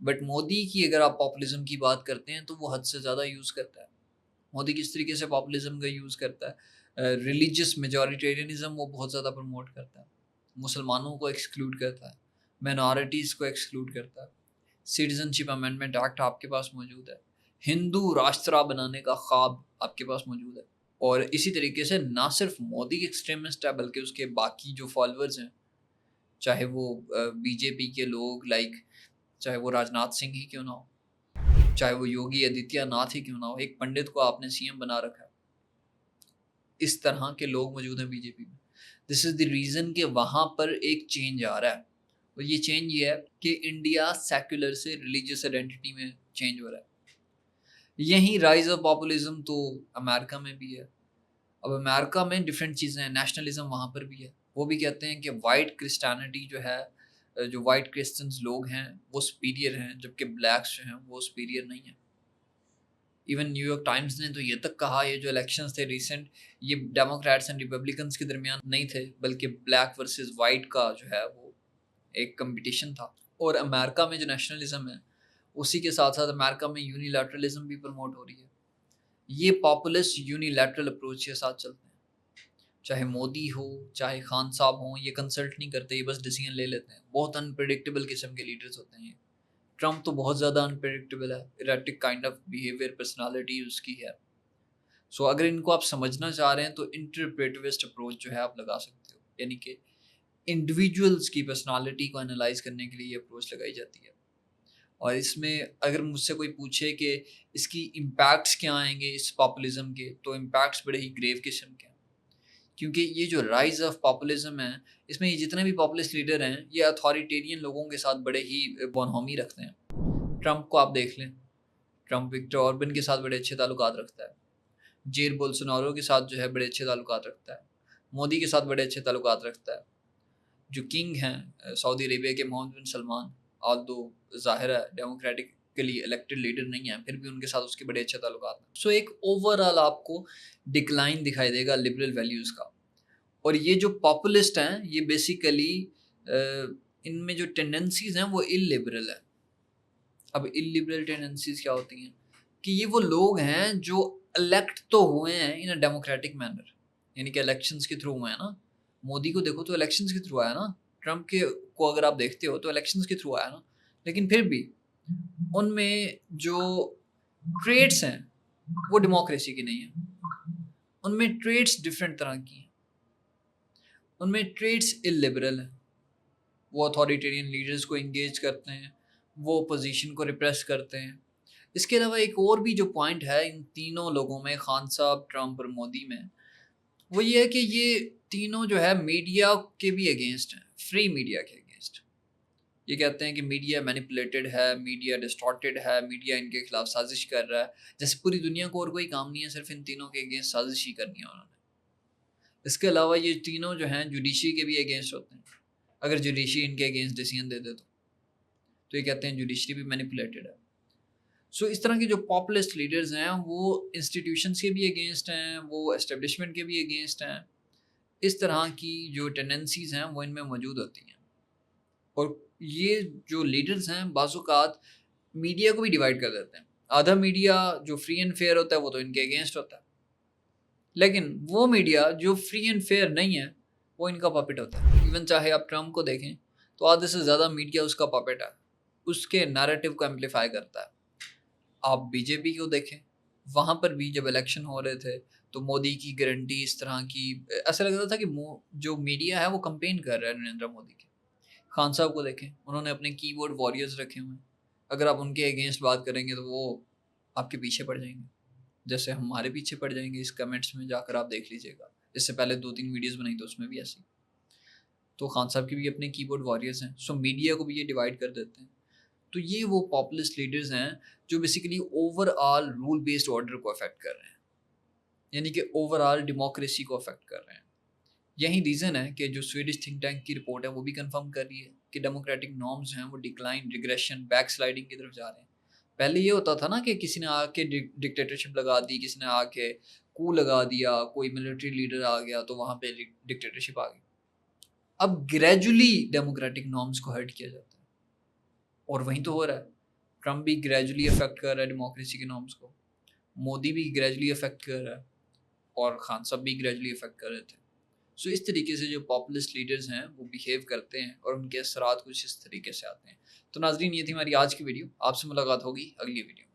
But Modi کی اگر آپ پاپولزم کی بات کرتے ہیں تو وہ حد سے زیادہ یوز کرتا ہے. مودی کس طریقے سے پاپولزم کا یوز کرتا ہے, ریلیجیس میجورٹیرینزم وہ بہت زیادہ پروموٹ کرتا ہے, مسلمانوں کو ایکسکلوڈ کرتا ہے, مائنارٹیز کو ایکسکلوڈ کرتا ہے. سٹیزن شپ امینڈمنٹ ایکٹ آپ کے پاس موجود ہے, ہندو راشٹرا بنانے کا خواب آپ کے پاس موجود ہے. اور اسی طریقے سے نہ صرف مودی ایکسٹریمسٹ ہے بلکہ اس کے باقی جو فالوورز ہیں, چاہے وہ بی جے پی کے لوگ لائک, چاہے وہ راج ناتھ سنگھ ہی کیوں نہ ہو, چاہے وہ یوگی آدتیہ ناتھ ہی کیوں نہ ہو, ایک پنڈت کو آپ نے سی ایم بنا رکھا ہے. اس طرح کے لوگ موجود ہیں بی جے پی میں. دس از دی ریزن کہ وہاں پر ایک چینج آ رہا ہے, اور یہ چینج یہ ہے کہ انڈیا سیکولر سے ریلیجیس آئیڈینٹی میں چینج ہو رہا ہے. یہی رائز آف پاپولزم تو امریکہ میں بھی ہے. اب امریکہ میں ڈفرینٹ چیزیں ہیں, نیشنلزم وہاں پر بھی ہے. وہ بھی کہتے ہیں کہ وائٹ کرسچینٹی جو ہے, جو وائٹ کرسچنز لوگ ہیں وہ سپیریئر ہیں, جبکہ بلیکس جو ہیں وہ سپیریئر نہیں ہیں. ایون نیو یارک ٹائمز نے تو یہ تک کہا, یہ جو الیکشنز تھے ریسنٹ, یہ ڈیموکریٹس اینڈ ریپبلکنس کے درمیان نہیں تھے بلکہ بلیک ورسز وائٹ کا جو ہے وہ ایک کمپٹیشن تھا. اور امریکہ میں جو نیشنلزم ہے اسی کے ساتھ ساتھ امریکہ میں یونیلیٹرلزم بھی پروموٹ ہو رہی ہے. یہ پاپولسٹ یونیلیٹرل اپروچ کے ساتھ چلتے ہیں. چاہے مودی ہو چاہے خان صاحب ہوں, یہ کنسلٹ نہیں کرتے, یہ بس ڈیسیژن لے لیتے ہیں. بہت انپریڈکٹیبل قسم کے لیڈرز ہوتے ہیں. ٹرمپ تو بہت زیادہ انپریڈکٹیبل ہے, ایرٹک کائنڈ آف بیہیویئر, پرسنالٹی اس کی ہے. سو اگر ان کو آپ سمجھنا چاہ رہے ہیں تو انٹرپریٹیوسٹ اپروچ جو ہے آپ لگا سکتے ہو, یعنی کہ انڈیویجولس کی پرسنالٹی کو انالائز کرنے کے لیے یہ اپروچ لگائی جاتی ہے. اور اس میں اگر مجھ سے کوئی پوچھے کہ اس کی امپیکٹس کیا آئیں گے اس پاپولزم کے, تو امپیکٹس بڑے ہی گریو قسم کے ہیں. کیونکہ یہ جو رائز آف پاپولزم ہے اس میں یہ جتنے بھی پاپولسٹ لیڈر ہیں یہ اتھارٹیرین لوگوں کے ساتھ بڑے ہی بونہومی رکھتے ہیں. ٹرمپ کو آپ دیکھ لیں, ٹرمپ وکٹر اوربن کے ساتھ بڑے اچھے تعلقات رکھتا ہے, جیر بولسونارو کے ساتھ جو ہے بڑے اچھے تعلقات رکھتا ہے, مودی کے ساتھ بڑے اچھے تعلقات رکھتا ہے. جو کنگ ہیں سعودی عربیہ کے محمد بن سلمان, آلدو ظاہر ہے ڈیموکریٹکلی الیکٹڈ لیڈر نہیں ہیں, پھر بھی ان کے ساتھ اس کے بڑے اچھے تعلقات ہیں. سو ایک اوور آل آپ کو ڈکلائن دکھائی دے گا لبرل ویلیوز کا. اور یہ جو پاپولسٹ ہیں یہ بیسیکلی ان میں جو ٹینڈنسیز ہیں وہ ان لبرل ہیں. اب ان لبرل ٹینڈنسیز کیا ہوتی ہیں کہ یہ وہ لوگ ہیں جو الیکٹ تو ہوئے ہیں ان اے ڈیموکریٹک مینر, یعنی کہ الیکشنز کے تھرو ہوئے ہیں نا. مودی کو دیکھو تو الیکشنز کے تھرو آیا نا, ٹرمپ کے کو اگر آپ دیکھتے ہو تو الیکشنز کے تھرو آیا نا. لیکن پھر بھی ان میں جو ٹریٹس ہیں وہ ڈیموکریسی کی نہیں ہیں, ان میں ٹریٹس ڈفرینٹ طرح کی ہیں, ان میں ٹریٹس اللبرل ہیں. وہ اتھارٹیرین لیڈرز کو انگیج کرتے ہیں, وہ اپوزیشن کو ریپریس کرتے ہیں. اس کے علاوہ ایک اور بھی جو پوائنٹ ہے ان تینوں لوگوں میں, خان صاحب, ٹرمپ اور مودی میں, وہ یہ ہے کہ یہ تینوں جو ہے میڈیا کے بھی اگینسٹ ہیں, فری میڈیا کے اگینسٹ. یہ کہتے ہیں کہ میڈیا مینیپولیٹڈ ہے, میڈیا ڈسٹارٹیڈ ہے, میڈیا ان کے خلاف سازش کر رہا ہے, جیسے پوری دنیا کو اور کوئی کام نہیں ہے, صرف ان تینوں کے اگینسٹ سازش ہی کرنی ہے انہوں نے. اس کے علاوہ یہ تینوں جو ہیں جوڈیشری کے بھی اگینسٹ ہوتے ہیں. اگر جوڈیشری ان کے اگینسٹ ڈیسیژن دے دے تو یہ کہتے ہیں جوڈیشری بھی مینیپولیٹڈ ہے. سو اس طرح کے جو پاپولسٹ لیڈرز ہیں وہ انسٹیٹیوشنس کے بھی اگینسٹ ہیں, وہ اسٹیبلشمنٹ کے بھی اگینسٹ ہیں. اس طرح کی جو ٹینڈنسیز ہیں وہ ان میں موجود ہوتی ہیں. اور یہ جو لیڈرز ہیں بعض اوقات میڈیا کو بھی ڈیوائڈ کر دیتے ہیں. آدھا میڈیا جو فری اینڈ فیئر ہوتا ہے وہ تو ان کے اگینسٹ ہوتا ہے, لیکن وہ میڈیا جو فری اینڈ فیئر نہیں ہے وہ ان کا پاپٹ ہوتا ہے. ایون چاہے آپ ٹرمپ کو دیکھیں تو آدھے سے زیادہ میڈیا اس کا پاپٹ ہے, اس کے نیریٹو کو ایمپلیفائی کرتا ہے. آپ بی جے پی کو دیکھیں, وہاں پر بھی جب الیکشن ہو رہے تھے تو مودی کی گارنٹی اس طرح کی, ایسا لگ رہا تھا کہ جو میڈیا ہے وہ کمپین کر رہا ہے نریندر مودی کے. خان صاحب کو دیکھیں, انہوں نے اپنے کی بورڈ واریئرز رکھے ہوئے ہیں. اگر آپ ان کے اگینسٹ بات کریں گے تو وہ آپ کے پیچھے پڑ جائیں گے, جیسے ہمارے پیچھے پڑ جائیں گے. اس کمنٹس میں جا کر آپ دیکھ لیجیے گا, اس سے پہلے 2-3 ویڈیوز بنائی تو اس میں بھی ایسی. تو خان صاحب کے بھی اپنے کی بورڈ واریئرز ہیں. سو میڈیا کو بھی یہ ڈیوائڈ کر دیتے ہیں. تو یہ وہ پاپولسٹ لیڈرز ہیں جو basically overall rule based order کو افیکٹ کر رہے ہیں, یعنی کہ اوور آل ڈیموکریسی کو افیکٹ کر رہے ہیں. یہی ریزن ہے کہ جو سویڈش تھنک ٹینک کی رپورٹ ہے وہ بھی کنفرم کر رہی ہے کہ ڈیموکریٹک نارمز ہیں وہ ڈکلائن, ریگریشن, بیک سلائڈنگ کی طرف جا رہے ہیں. پہلے یہ ہوتا تھا نا کہ کسی نے آ کے ڈکٹیٹرشپ لگا دی, کسی نے آ کے کو لگا دیا, کوئی ملٹری لیڈر آ گیا تو وہاں پہ ڈکٹیٹرشپ آ گئی. اب گریجولی ڈیموکریٹک نارمز کو ہرٹ کیا جاتا ہے, اور وہیں تو ہو رہا ہے. ٹرمپ بھی گریجولی افیکٹ کر رہا ہے ڈیموکریسی کے نارمس کو, مودی بھی گریجولی افیکٹ کر رہا ہے, اور خان صاحب بھی گریجولی افیکٹ کر رہے تھے. سو اس طریقے سے جو پاپولسٹ لیڈرز ہیں وہ بیہیو کرتے ہیں اور ان کے اثرات کچھ اس طریقے سے آتے ہیں. تو ناظرین, یہ تھی ہماری آج کی ویڈیو. آپ سے ملاقات ہوگی اگلی ویڈیو.